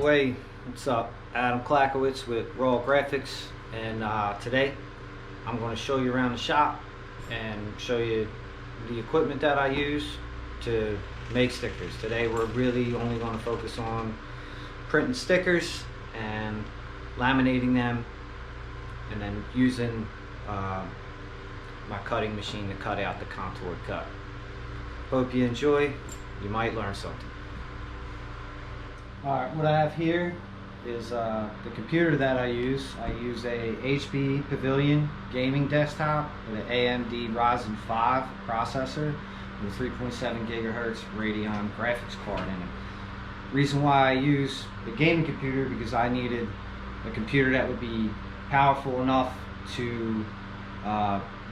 anyway, what's up? Adam Klakowitz with Raw Graphics, and today I'm going to show you around the shop and show you the equipment that I use to make stickers. Today we're really only going to focus on printing stickers and laminating them, and then using my cutting machine to cut out the contoured cut. Hope you enjoy. You might learn something. Alright, what I have here is the computer that I use. I use a HP Pavilion gaming desktop with an AMD Ryzen 5 processor with a 3.7 gigahertz Radeon graphics card in it. Reason why I use the gaming computer, because I needed a computer that would be powerful enough to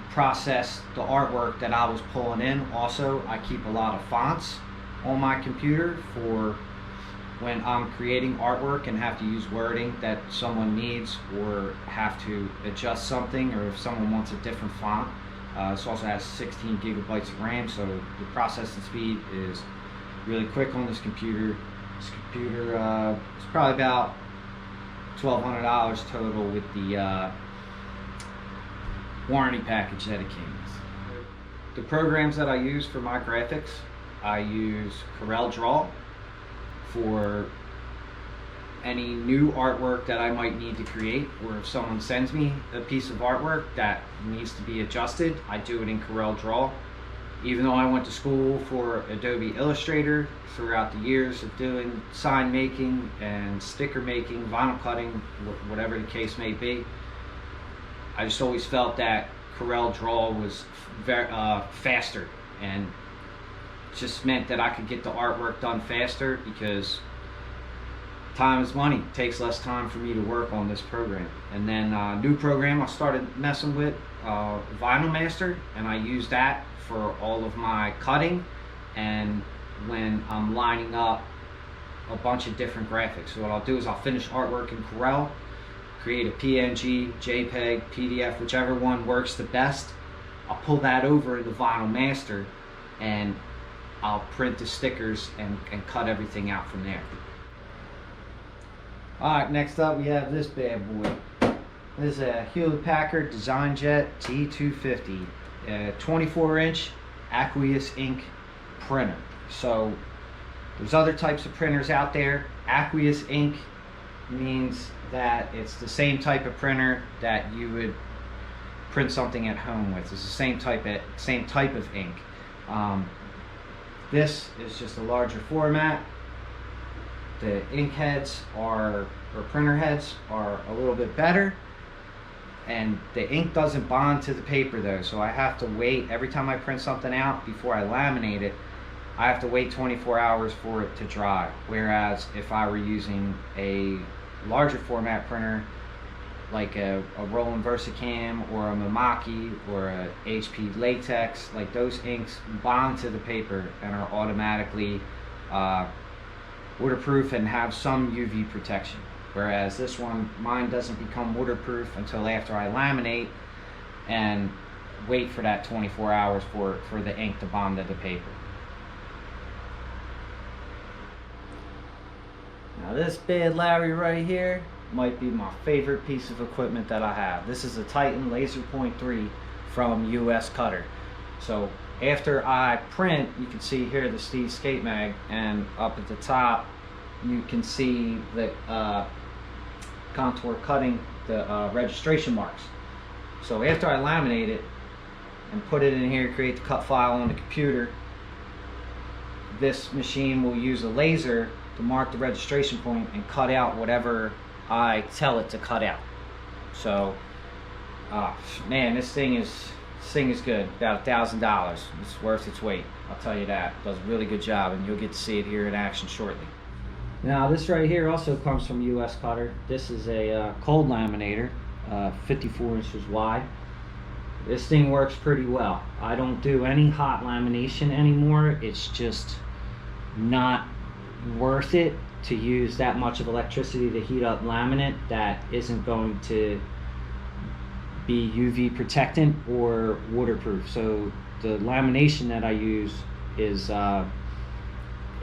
process the artwork that I was pulling in. Also, I keep a lot of fonts on my computer for when I'm creating artwork and have to use wording that someone needs, or have to adjust something, or if someone wants a different font. This also has 16 gigabytes of RAM, so the processing speed is really quick on this computer. This computer is probably about $1,200 total with the warranty package that it came with. The programs that I use for my graphics, I use Corel Draw for any new artwork that I might need to create, or if someone sends me a piece of artwork that needs to be adjusted, I do it in Corel Draw. Even though I went to school for Adobe Illustrator, throughout the years of doing sign making and sticker making, vinyl cutting, whatever the case may be, I just always felt that Corel Draw was very faster, and just meant that I could get the artwork done faster, because time is money. It takes less time for me to work on this program. And then new program I started messing with, Vinyl Master, and I use that for all of my cutting and when I'm lining up a bunch of different graphics. So what I'll do is I'll finish artwork in Corel, create a PNG, JPEG, PDF, whichever one works the best. I'll pull that over into Vinyl Master, and I'll print the stickers and cut everything out from there. Alright, next up we have this bad boy. This is a Hewlett Packard DesignJet T250, a 24-inch aqueous ink printer. So there's other types of printers out there. Aqueous ink means that it's the same type of printer that you would print something at home with. It's the same type of ink. This is just a larger format. The ink heads or printer heads are a little bit better, and the ink doesn't bond to the paper though, so I have to wait every time I print something out before I laminate it. I have to wait 24 hours for it to dry, whereas if I were using a larger format printer like a Roland Versacam or a Mimaki or a HP Latex, like those inks bond to the paper and are automatically waterproof and have some UV protection. Whereas this one, mine doesn't become waterproof until after I laminate and wait for that 24 hours for the ink to bond to the paper. Now this bad Larry right here might be my favorite piece of equipment that I have. This is a Titan LaserPoint 3 from US Cutter. So after I print, you can see here the Steve Skate Mag, and up at the top you can see the contour cutting, the registration marks. So after I laminate it and put it in here, create the cut file on the computer, this machine will use a laser to mark the registration point and cut out whatever I tell it to cut out. So man, this thing is good. About $1,000. It's worth its weight, I'll tell you that. It does a really good job, and you'll get to see it here in action shortly. Now this right here also comes from US Cutter. This is a cold laminator, 54 inches wide. This thing works pretty well. I don't do any hot lamination anymore. It's just not worth it to use that much of electricity to heat up laminate that isn't going to be UV protectant or waterproof. So the lamination that I use is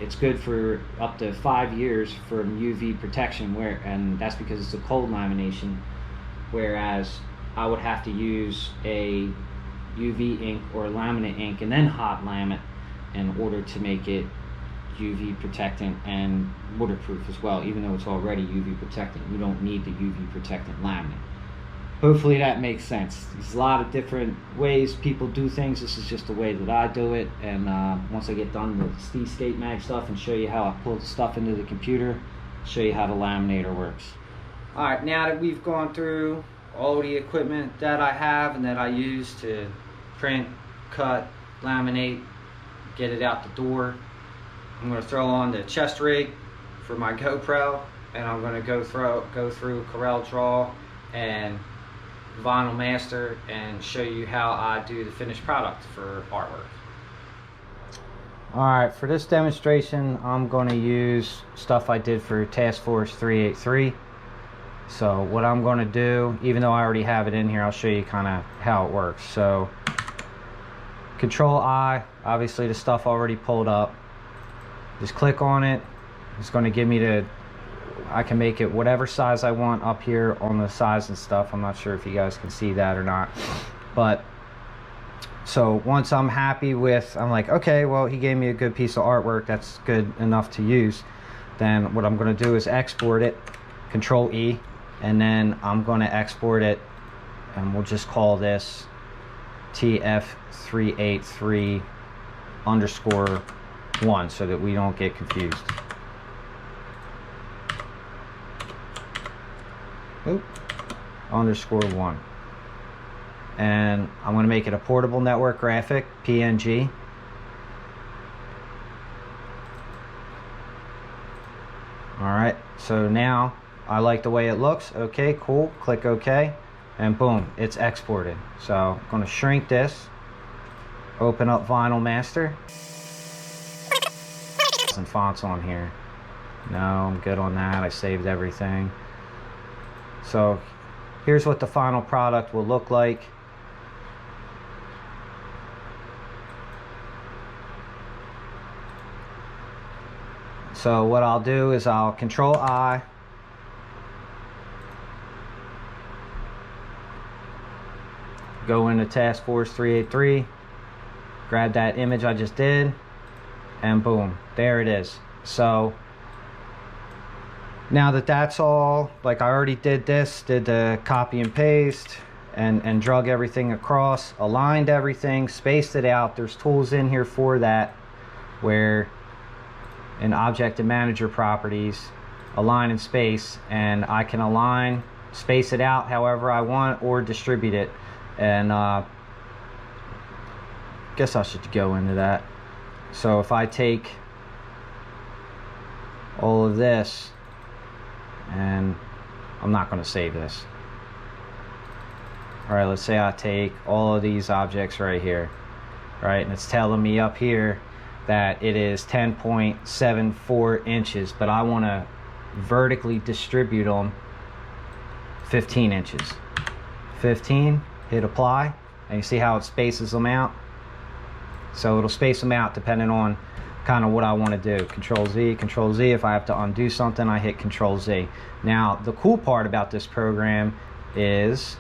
it's good for up to 5 years from UV protection, and that's because it's a cold lamination, whereas I would have to use a UV ink or laminate ink and then hot laminate in order to make it UV protectant and waterproof as well. Even though it's already UV protectant, you don't need the UV protectant laminate. Hopefully that makes sense. There's a lot of different ways people do things. This is just the way that I do it. And once I get done with the State Mag stuff and show you how I pull the stuff into the computer, I'll show you how the laminator works. All right, now that we've gone through all the equipment that I have and that I use to print, cut, laminate, get it out the door, I'm going to throw on the chest rig for my GoPro, and I'm going to go through Corel Draw and Vinyl Master and show you how I do the finished product for artwork. Alright, for this demonstration I'm going to use stuff I did for Task Force 383. So what I'm going to do, even though I already have it in here, I'll show you kind of how it works. So Control I, obviously the stuff already pulled up. Just click on it. It's going to give me I can make it whatever size I want up here on the size and stuff. I'm not sure if you guys can see that or not. But so once I'm happy with, I'm like, okay, well, he gave me a good piece of artwork. That's good enough to use. Then what I'm going to do is export it, Control E, and then I'm going to export it, and we'll just call this TF383_1 so that we don't get confused. _1, and I'm going to make it a portable network graphic, PNG. Alright, so now I like the way it looks. Okay, cool. Click OK, and boom, it's exported. So I'm going to shrink this, open up Vinyl Master. Some fonts on here. No, I'm good on that. I saved everything. So here's what the final product will look like. So what I'll do is I'll Control I, go into Task Force 383, grab that image I just did, and boom, there it is. So now that that's all, like I already did this, did the copy and paste and drug everything across, aligned everything, spaced it out. There's tools in here for that, where in Object and Manager Properties, align and space, and I can align, space it out however I want, or distribute it. And guess I should go into that. So if I take all of this, and I'm not going to save this. All right, let's say I take all of these objects right here, right, and it's telling me up here that it is 10.74 inches, but I want to vertically distribute them 15 inches. 15, hit apply, and you see how it spaces them out. So it'll space them out depending on kind of what I want to do. Control Z, Control Z. If I have to undo something, I hit Control Z. Now the cool part about this program is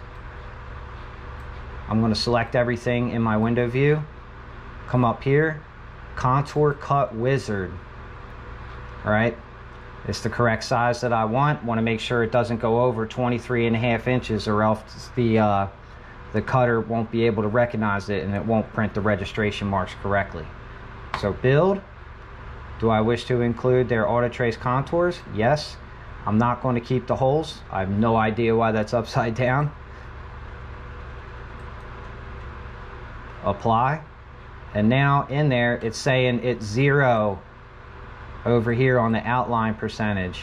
I'm going to select everything in my window view, come up here, Contour Cut Wizard. All right, it's the correct size that I want to make sure it doesn't go over 23.5 inches, or else the cutter won't be able to recognize it and it won't print the registration marks correctly. So build. Do I wish to include their auto trace contours? Yes. I'm not going to keep the holes. I have no idea why that's upside down. Apply. And now in there it's saying it's 0 over here on the outline percentage.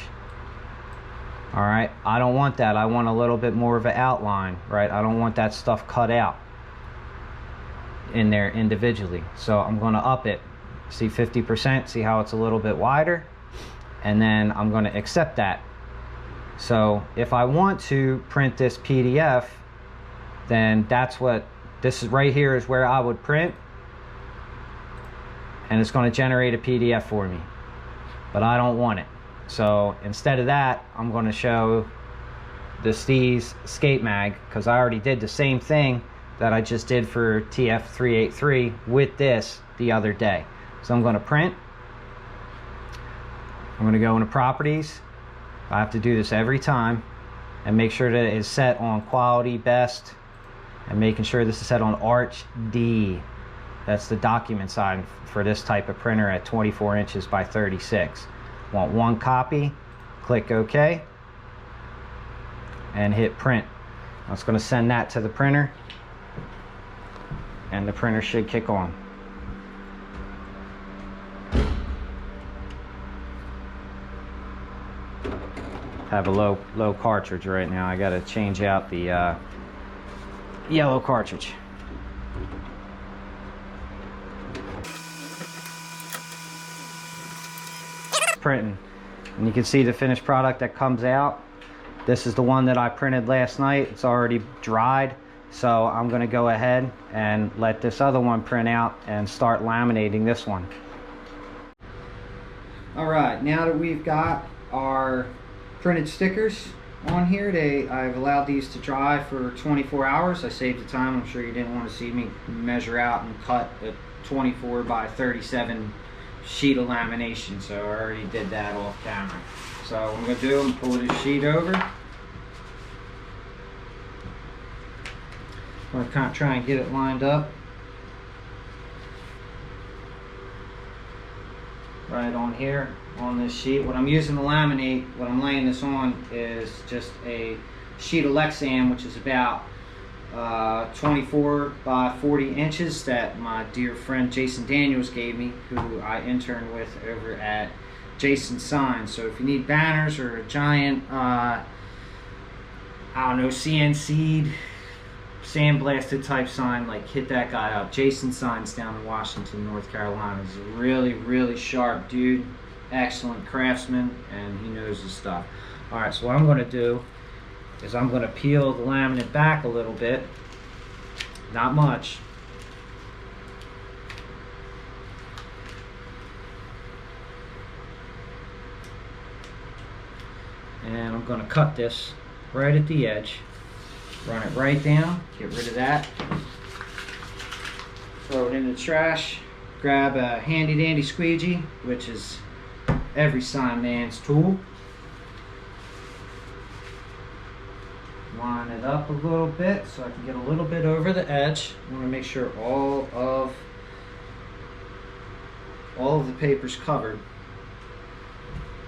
All right, I don't want that. I want a little bit more of an outline, right? I don't want that stuff cut out in there individually. So I'm going to up it. See 50%, see how it's a little bit wider? And then I'm going to accept that. So if I want to print this PDF, then that's what this is right here, is where I would print. And it's going to generate a PDF for me. but I don't want it. So instead of that, I'm going to show the Steez skate mag, because I already did the same thing that I just did for TF383 with this the other day. So I'm going to print. I'm going to go into properties. I have to do this every time and make sure that it is set on quality best, and making sure this is set on Arch D. That's the document size for this type of printer at 24 inches by 36. Want one copy, click OK and hit print. I was going to send that to the printer, and the printer should kick on. Have a low cartridge right now. I got to change out the yellow cartridge. Printing, and you can see the finished product that comes out. This is the one that I printed last night. It's already dried, so I'm going to go ahead and let this other one print out and start laminating this one. All right, now that we've got our printed stickers on here, I've allowed these to dry for 24 hours. I saved the time. I'm sure you didn't want to see me measure out and cut a 24 by 37 sheet of lamination, so I already did that off camera. So what I'm going to do, I'm pull this sheet over. I'm going to kind of try and get it lined up right on here on this sheet. What I'm using to laminate, what I'm laying this on, is just a sheet of Lexan, which is about 24 by 40 inches that my dear friend Jason Daniels gave me, who I interned with over at Jason Signs. So if you need banners or a giant, I don't know, CNC'd, sandblasted type sign, like, hit that guy up. Jason Signs down in Washington, North Carolina. He's a really sharp dude, excellent craftsman, and he knows his stuff. All right, so what I'm going to do is I'm going to peel the laminate back a little bit, not much. And I'm going to cut this right at the edge, run it right down, get rid of that, throw it in the trash, grab a handy dandy squeegee, which is every sign man's tool. Line it up a little bit so I can get a little bit over the edge. I want to make sure all of the paper's covered.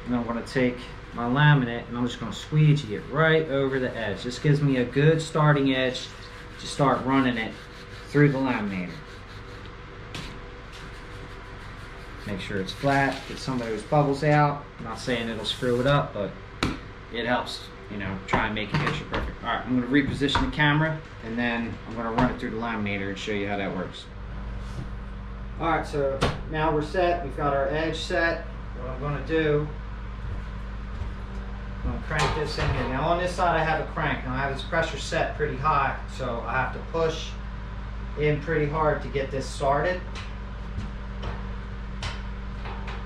And I'm going to take my laminate and I'm just going to squeegee it right over the edge. This gives me a good starting edge to start running it through the laminator. Make sure it's flat, get some of those bubbles out. I'm not saying it'll screw it up, but it helps, you know, try and make it picture perfect. All right, I'm going to reposition the camera, and then I'm going to run it through the laminator and show you how that works. All right, so now we're set. We've got our edge set. What I'm going to do, I'm going to crank this in here. Now on this side I have a crank, and I have this pressure set pretty high, so I have to push in pretty hard to get this started.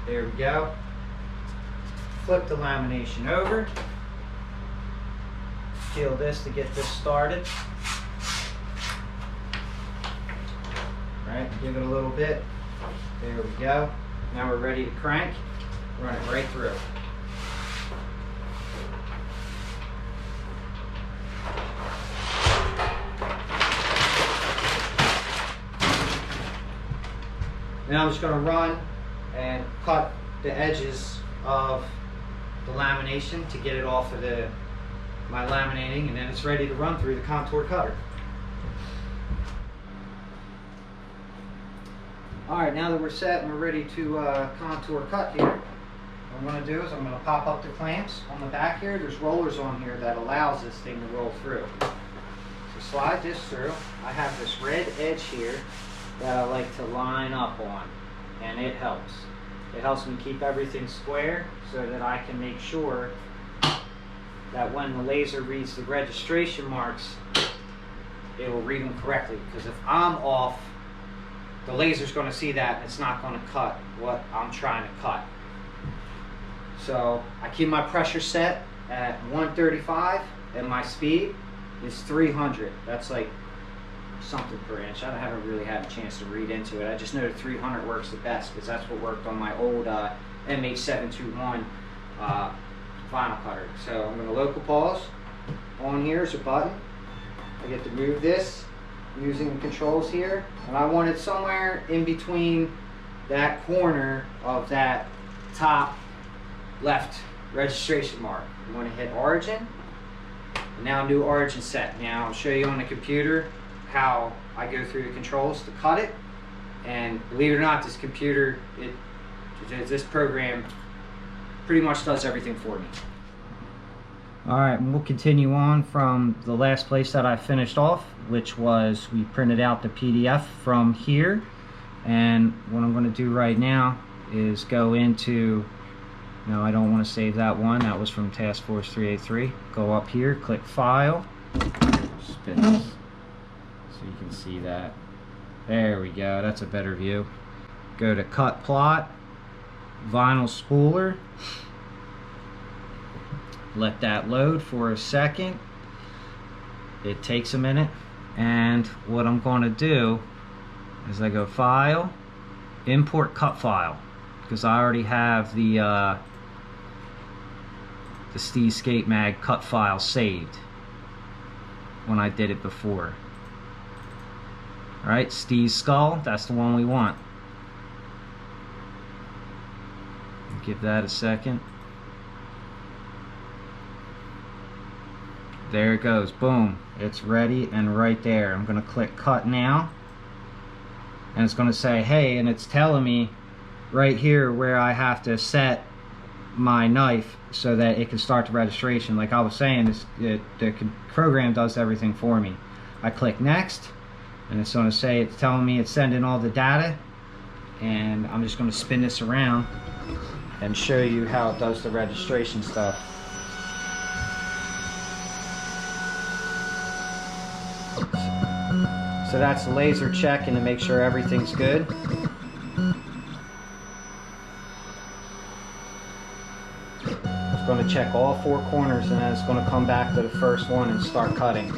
There we go. Flip the lamination over. Peel this to get this started. Right, give it a little bit. There we go. Now we're ready to crank. Run it right through. Now I'm just going to run and cut the edges of the lamination to get it off of my laminating, and then it's ready to run through the contour cutter. Alright, now that we're set and we're ready to contour cut here, what I'm going to do is I'm going to pop up the clamps on the back here. There's rollers on here that allows this thing to roll through. So slide this through. I have this red edge here that I like to line up on, and it helps. It helps me keep everything square so that I can make sure that when the laser reads the registration marks, it will read them correctly. Because if I'm off, the laser's going to see that and it's not going to cut what I'm trying to cut. So I keep my pressure set at 135 and my speed is 300. That's like something per inch. I haven't really had a chance to read into it. I just know that 300 works the best because that's what worked on my old MH721 vinyl cutter. So I'm going to local pause. On here is a button. I get to move this using the controls here, and I want it somewhere in between that corner of that top left registration mark. I'm going to hit origin, and now do origin set. Now I'll show you on the computer how I go through the controls to cut it, and believe it or not, this computer, this program pretty much does everything for me. Alright, and we'll continue on from the last place that I finished off, which was we printed out the PDF from here. And what I'm going to do right now is go into, no, I don't want to save that one, that was from Task Force 383. Go up here, click File, spin this so you can see that. There we go, that's a better view. Go to Cut Plot, Vinyl Spooler. Let that load for a second. It takes a minute, and what I'm going to do is I go File, Import Cut File, because I already have the Steez Skate Mag cut file saved when I did it before. Alright, Steez Skull, that's the one we want. Give that a second. There it goes, boom, it's ready and right there. I'm gonna click cut now, and it's gonna say, hey, and it's telling me right here where I have to set my knife so that it can start the registration. Like I was saying, the program does everything for me. I click next, and it's gonna say, it's telling me it's sending all the data, and I'm just gonna spin this around and show you how it does the registration stuff. So that's the laser checking to make sure everything's good. It's going to check all four corners, and then it's going to come back to the first one and start cutting.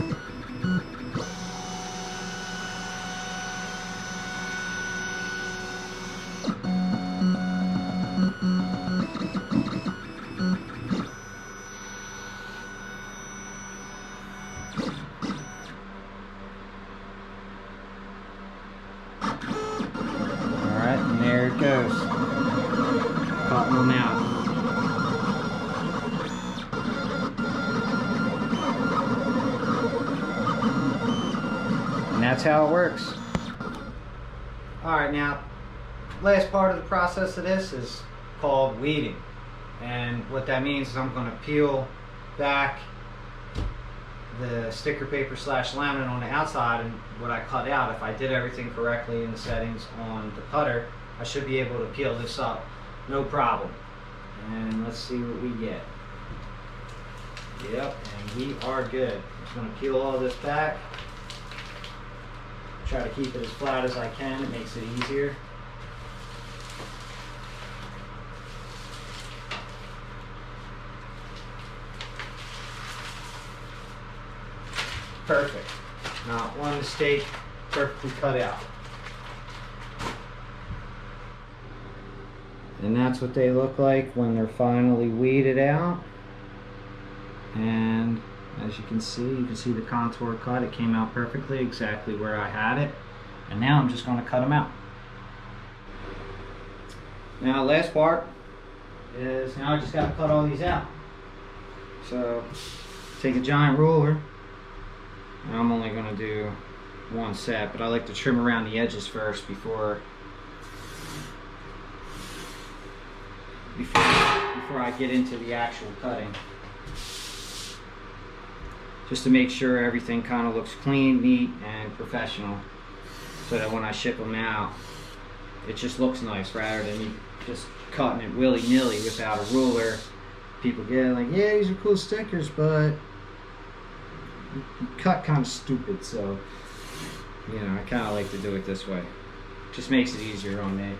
There it goes. Cutting them out. And that's how it works. Alright, now, last part of the process of this is called weeding. And what that means is I'm going to peel back the sticker paper / laminate on the outside, and what I cut out, if I did everything correctly in the settings on the cutter, I should be able to peel this up, no problem. And let's see what we get. Yep, and we are good. I'm just going to peel all this back. Try to keep it as flat as I can, it makes it easier. Perfect. Not one mistake, perfectly cut out. And that's what they look like when they're finally weeded out. And as you can see the contour cut. It came out perfectly, exactly where I had it. And now I'm just going to cut them out. Now last part is, now I just got to cut all these out. So take a giant ruler. And I'm only going to do one set, but I like to trim around the edges first before I get into the actual cutting. Just to make sure everything kind of looks clean, neat, and professional, so that when I ship them out, it just looks nice rather than me just cutting it willy-nilly without a ruler. People get like, yeah, these are cool stickers, but cut kind of stupid, so you know, I kind of like to do it this way. Just makes it easier on me.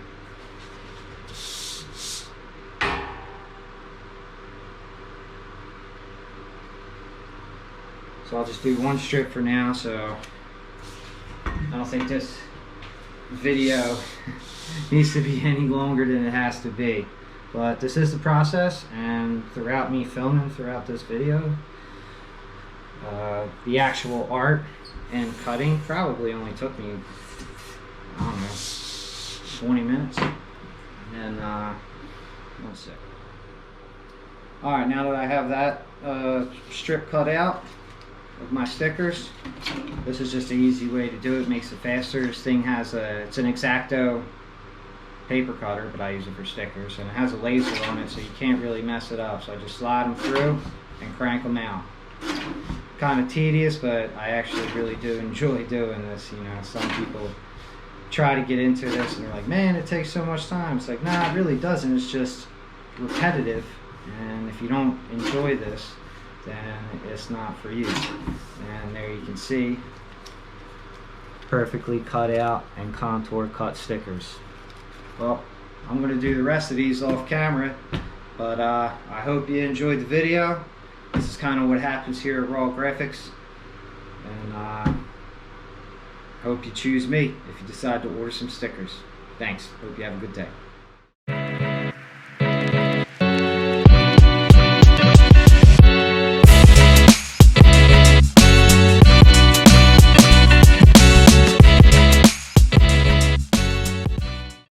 So I'll just do one strip for now, so I don't think this video needs to be any longer than it has to be. But this is the process, and throughout me filming throughout this video, the actual art and cutting probably only took me, I don't know, 20 minutes. And one sec. Alright, now that I have that strip cut out of my stickers, this is just an easy way to do it. Makes it faster. This thing has it's an X-Acto paper cutter, but I use it for stickers, and it has a laser on it, so you can't really mess it up. So I just slide them through and crank them out. Kind of tedious, but I actually really do enjoy doing this. You know, some people try to get into this and they're like, man, it takes so much time. It's like, nah, it really doesn't. It's just repetitive, and if you don't enjoy this, then it's not for you. And there you can see perfectly cut out and contour cut stickers. Well, I'm going to do the rest of these off camera, but I hope you enjoyed the video. This is kind of what happens here at Raw Graphics, and hope you choose me if you decide to order some stickers. Thanks. Hope you have a good day.